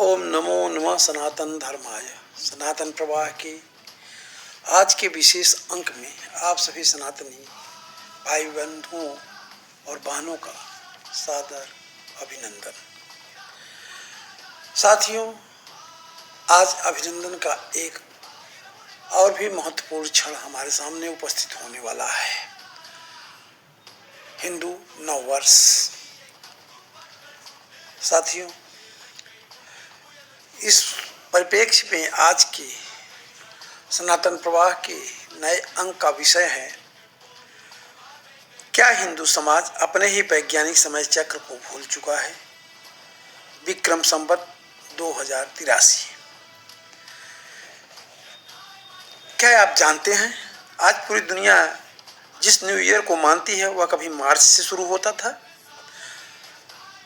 ओम नमो नमः सनातन धर्माय। सनातन प्रवाह के आज के विशेष अंक में आप सभी सनातनी भाई बंधुओं और बहनों का सादर अभिनंदन। साथियों, आज अभिनंदन का एक और भी महत्वपूर्ण क्षण हमारे सामने उपस्थित होने वाला है। हिंदू नववर्ष। साथियों, इस परिप्रेक्ष्य में आज के सनातन प्रवाह के नए अंक का विषय है, क्या हिंदू समाज अपने ही वैज्ञानिक समय चक्र को भूल चुका है? विक्रम संवत 2083। क्या आप जानते हैं, आज पूरी दुनिया जिस न्यू ईयर को मानती है वह कभी मार्च से शुरू होता था।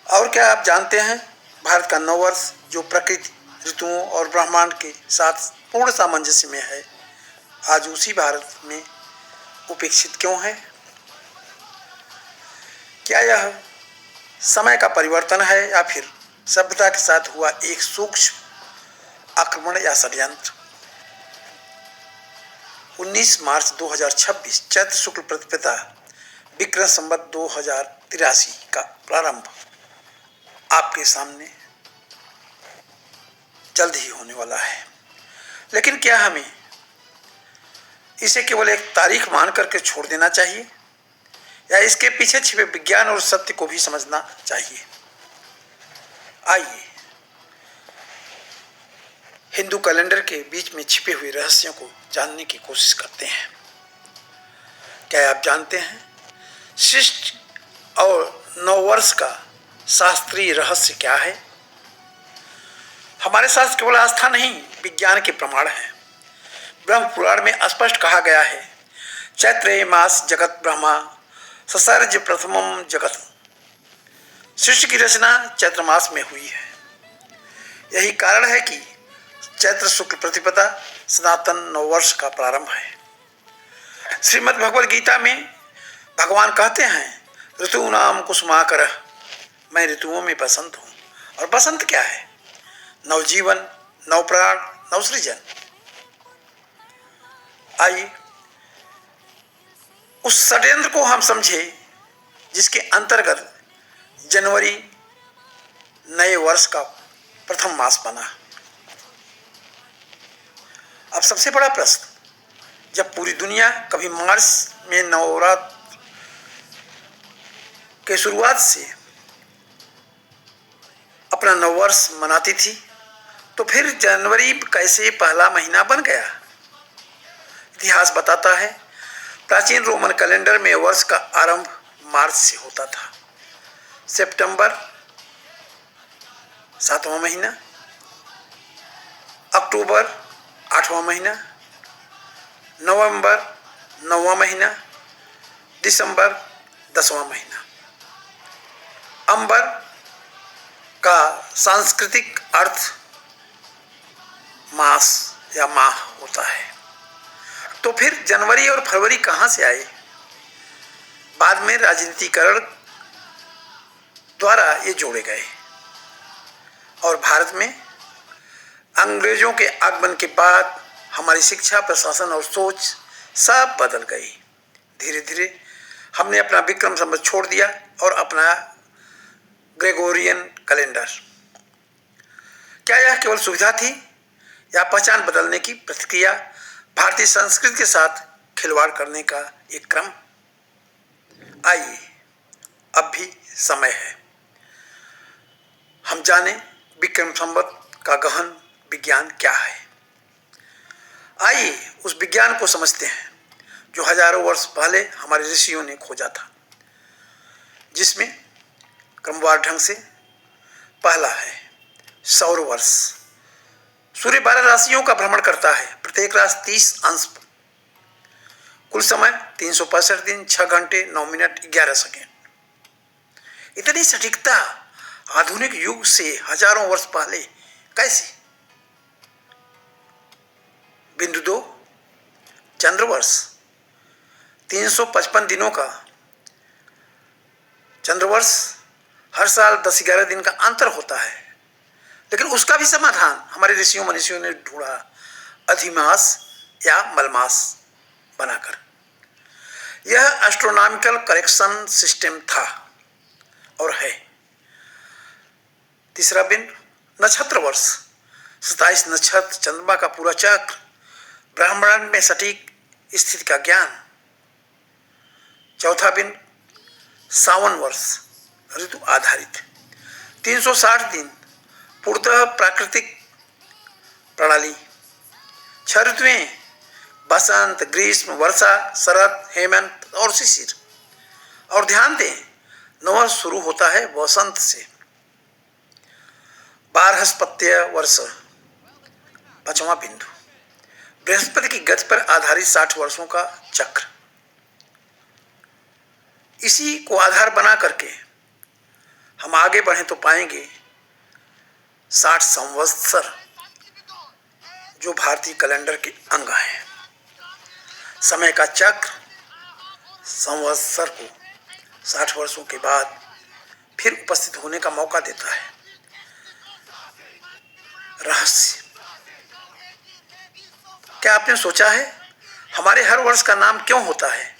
और क्या आप जानते हैं, भारत का नववर्ष जो प्रकृति, ऋतुओं और ब्रह्मांड के साथ पूर्ण सामंजस्य में है, आज उसी भारत में उपेक्षित क्यों है? क्या यह समय का परिवर्तन है या फिर सभ्यता के साथ हुआ एक सूक्ष्म आक्रमण या षड्यंत्र? 19 मार्च 2026 चैत्र शुक्ल प्रतिपदा विक्रम संवत 2083 का प्रारंभ आपके सामने जल्द ही होने वाला है। लेकिन क्या हमें इसे केवल एक तारीख मान करके छोड़ देना चाहिए या इसके पीछे छिपे विज्ञान और सत्य को भी समझना चाहिए? आइए हिंदू कैलेंडर के बीच में छिपे हुए रहस्यों को जानने की कोशिश करते हैं। क्या आप जानते हैं, शिष्ट और नववर्ष का शास्त्रीय रहस्य क्या है? हमारे शास्त्र केवल आस्था नहीं, विज्ञान के प्रमाण है। ब्रह्म पुराण में स्पष्ट कहा गया है, चैत्रे मास जगत ब्रह्मा ससर्ज प्रथमम जगत। सृष्टि की रचना चैत्र मास में हुई है। यही कारण है कि चैत्र शुक्ल प्रतिपदा सनातन नववर्ष का प्रारंभ है। श्रीमद् भगवद गीता में भगवान कहते हैं, ऋतूनाम कुसुमाकर, मैं ऋतुओं में बसंत हूँ। और बसंत क्या है? नवजीवन, नवप्राण, नवसृजन। आइए उस षड्यंत्र को हम समझे जिसके अंतर्गत जनवरी नए वर्ष का प्रथम मास बना। अब सबसे बड़ा प्रश्न, जब पूरी दुनिया कभी मार्च में नवरात्र के शुरुआत से अपना नववर्ष मनाती थी, तो फिर जनवरी कैसे पहला महीना बन गया? इतिहास बताता है, प्राचीन रोमन कैलेंडर में वर्ष का आरंभ मार्च से होता था। सितंबर 7वां महीना, अक्टूबर 8वां महीना, नवंबर 9वां महीना, दिसंबर 10वां महीना। अंबर का सांस्कृतिक अर्थ मास या माह होता है। तो फिर जनवरी और फरवरी कहाँ से आए? बाद में राजनीतिकरण द्वारा ये जोड़े गए और भारत में अंग्रेजों के आगमन के बाद हमारी शिक्षा, प्रशासन और सोच सब बदल गई। धीरे धीरे हमने अपना विक्रम संवत छोड़ दिया और अपना ग्रेगोरियन कैलेंडर। क्या यह केवल सुविधा थी या पहचान बदलने की प्रतिक्रिया, भारतीय संस्कृति के साथ खिलवाड़ करने का एक क्रम? आइए, अब भी समय है, हम जाने विक्रम संवत का गहन विज्ञान क्या है। आइए उस विज्ञान को समझते हैं जो हजारों वर्ष पहले हमारे ऋषियों ने खोजा था, जिसमें क्रमवार ढंग से पहला है सौर वर्ष। सूर्य 12 राशियों का भ्रमण करता है, प्रत्येक राशि 30 अंश पर। कुल समय 365 दिन 6 घंटे 9 मिनट 11 सेकेंड। इतनी सटीकता आधुनिक युग से हजारों वर्ष पहले कैसे? बिंदु 2 चंद्रवर्ष, 355 दिनों का चंद्रवर्ष। हर साल 10-11 दिन का अंतर होता है। लेकिन उसका भी समाधान हमारे ऋषियों मनीषियों ने ढूंढा, अधिमास या मलमास बनाकर। यह एस्ट्रोनॉमिकल करेक्शन सिस्टम था और है। तीसरा बिंदु, नक्षत्र वर्ष, 27 नक्षत्र, चंद्रमा का पूरा चक्र, ब्रह्मांड में सटीक स्थिति का ज्ञान। चौथा बिंदु, सावन वर्ष, ऋतु आधारित, 360 दिन, पूर्णतः प्राकृतिक प्रणाली, 6 ऋतुएं, बसंत, ग्रीष्म, वर्षा, शरद, हेमंत और शिशिर। और ध्यान दें, नववर्ष शुरू होता है वसंत से। 12 वर्ष, 5वां बिंदु, बृहस्पति की गति पर आधारित 60 वर्षों का चक्र। इसी को आधार बना करके हम आगे बढ़े तो पाएंगे 60 संवत्सर, जो भारतीय कैलेंडर के अंग हैं। समय का चक्र संवत्सर को 60 वर्षों के बाद फिर उपस्थित होने का मौका देता है। रहस्य, क्या आपने सोचा है हमारे हर वर्ष का नाम क्यों होता है?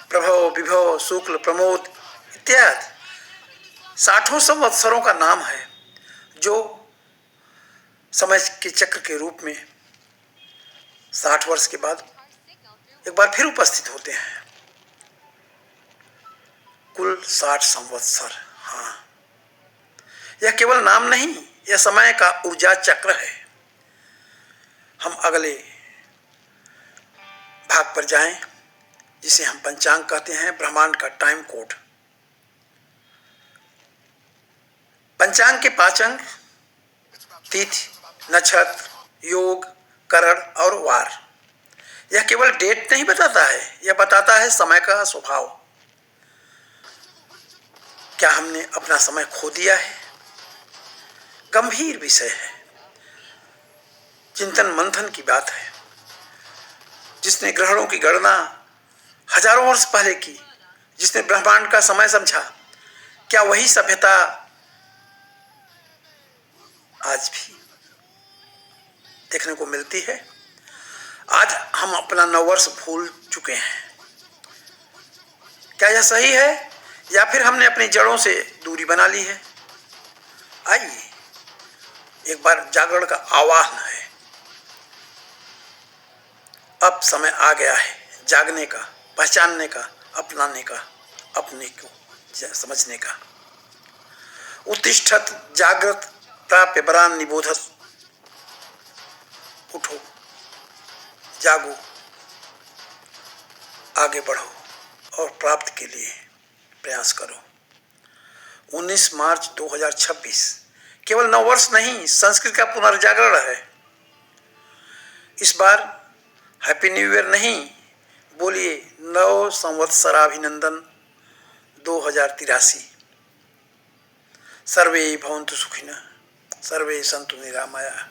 प्रभव, विभव, शुक्ल, प्रमोद इत्यादि 60 संवत्सरों का नाम है, जो समय के चक्र के रूप में 60 वर्ष के बाद एक बार फिर उपस्थित होते हैं। कुल 60 संवत्सर। हाँ, यह केवल नाम नहीं, यह समय का ऊर्जा चक्र है। हम अगले भाग पर जाएं, जिसे हम पंचांग कहते हैं, ब्रह्मांड का टाइम कोड। पंचांग के 5 अंग, तिथि, नक्षत्र, योग, करण और वार। यह केवल डेट नहीं बताता है, यह बताता है समय का स्वभाव। क्या हमने अपना समय खो दिया है? गंभीर विषय है, चिंतन मंथन की बात है। जिसने ग्रहणों की गणना हजारों वर्ष पहले की, जिसने ब्रह्मांड का समय समझा, क्या वही सभ्यता आज भी देखने को मिलती है? आज हम अपना नववर्ष भूल चुके हैं। क्या यह सही है, या फिर हमने अपनी जड़ों से दूरी बना ली है? आइए, एक बार जागरण का आह्वान है। अब समय आ गया है जागने का, पहचानने का, अपनाने का, अपने को समझने का। उत्तिष्ठत जागृत प्राप्य वरान निबोधत। उठो, जागो, आगे बढ़ो और प्राप्त के लिए प्रयास करो। 19 मार्च 2026 केवल नववर्ष नहीं, संस्कृत का पुनर्जागरण है। इस बार हैप्पी न्यू ईयर नहीं, बोलिए नव संवत्सराभिनंदन 2083। सर्वे भवन्तु सुखिनः, सर्वे सन्तु निरामयाः।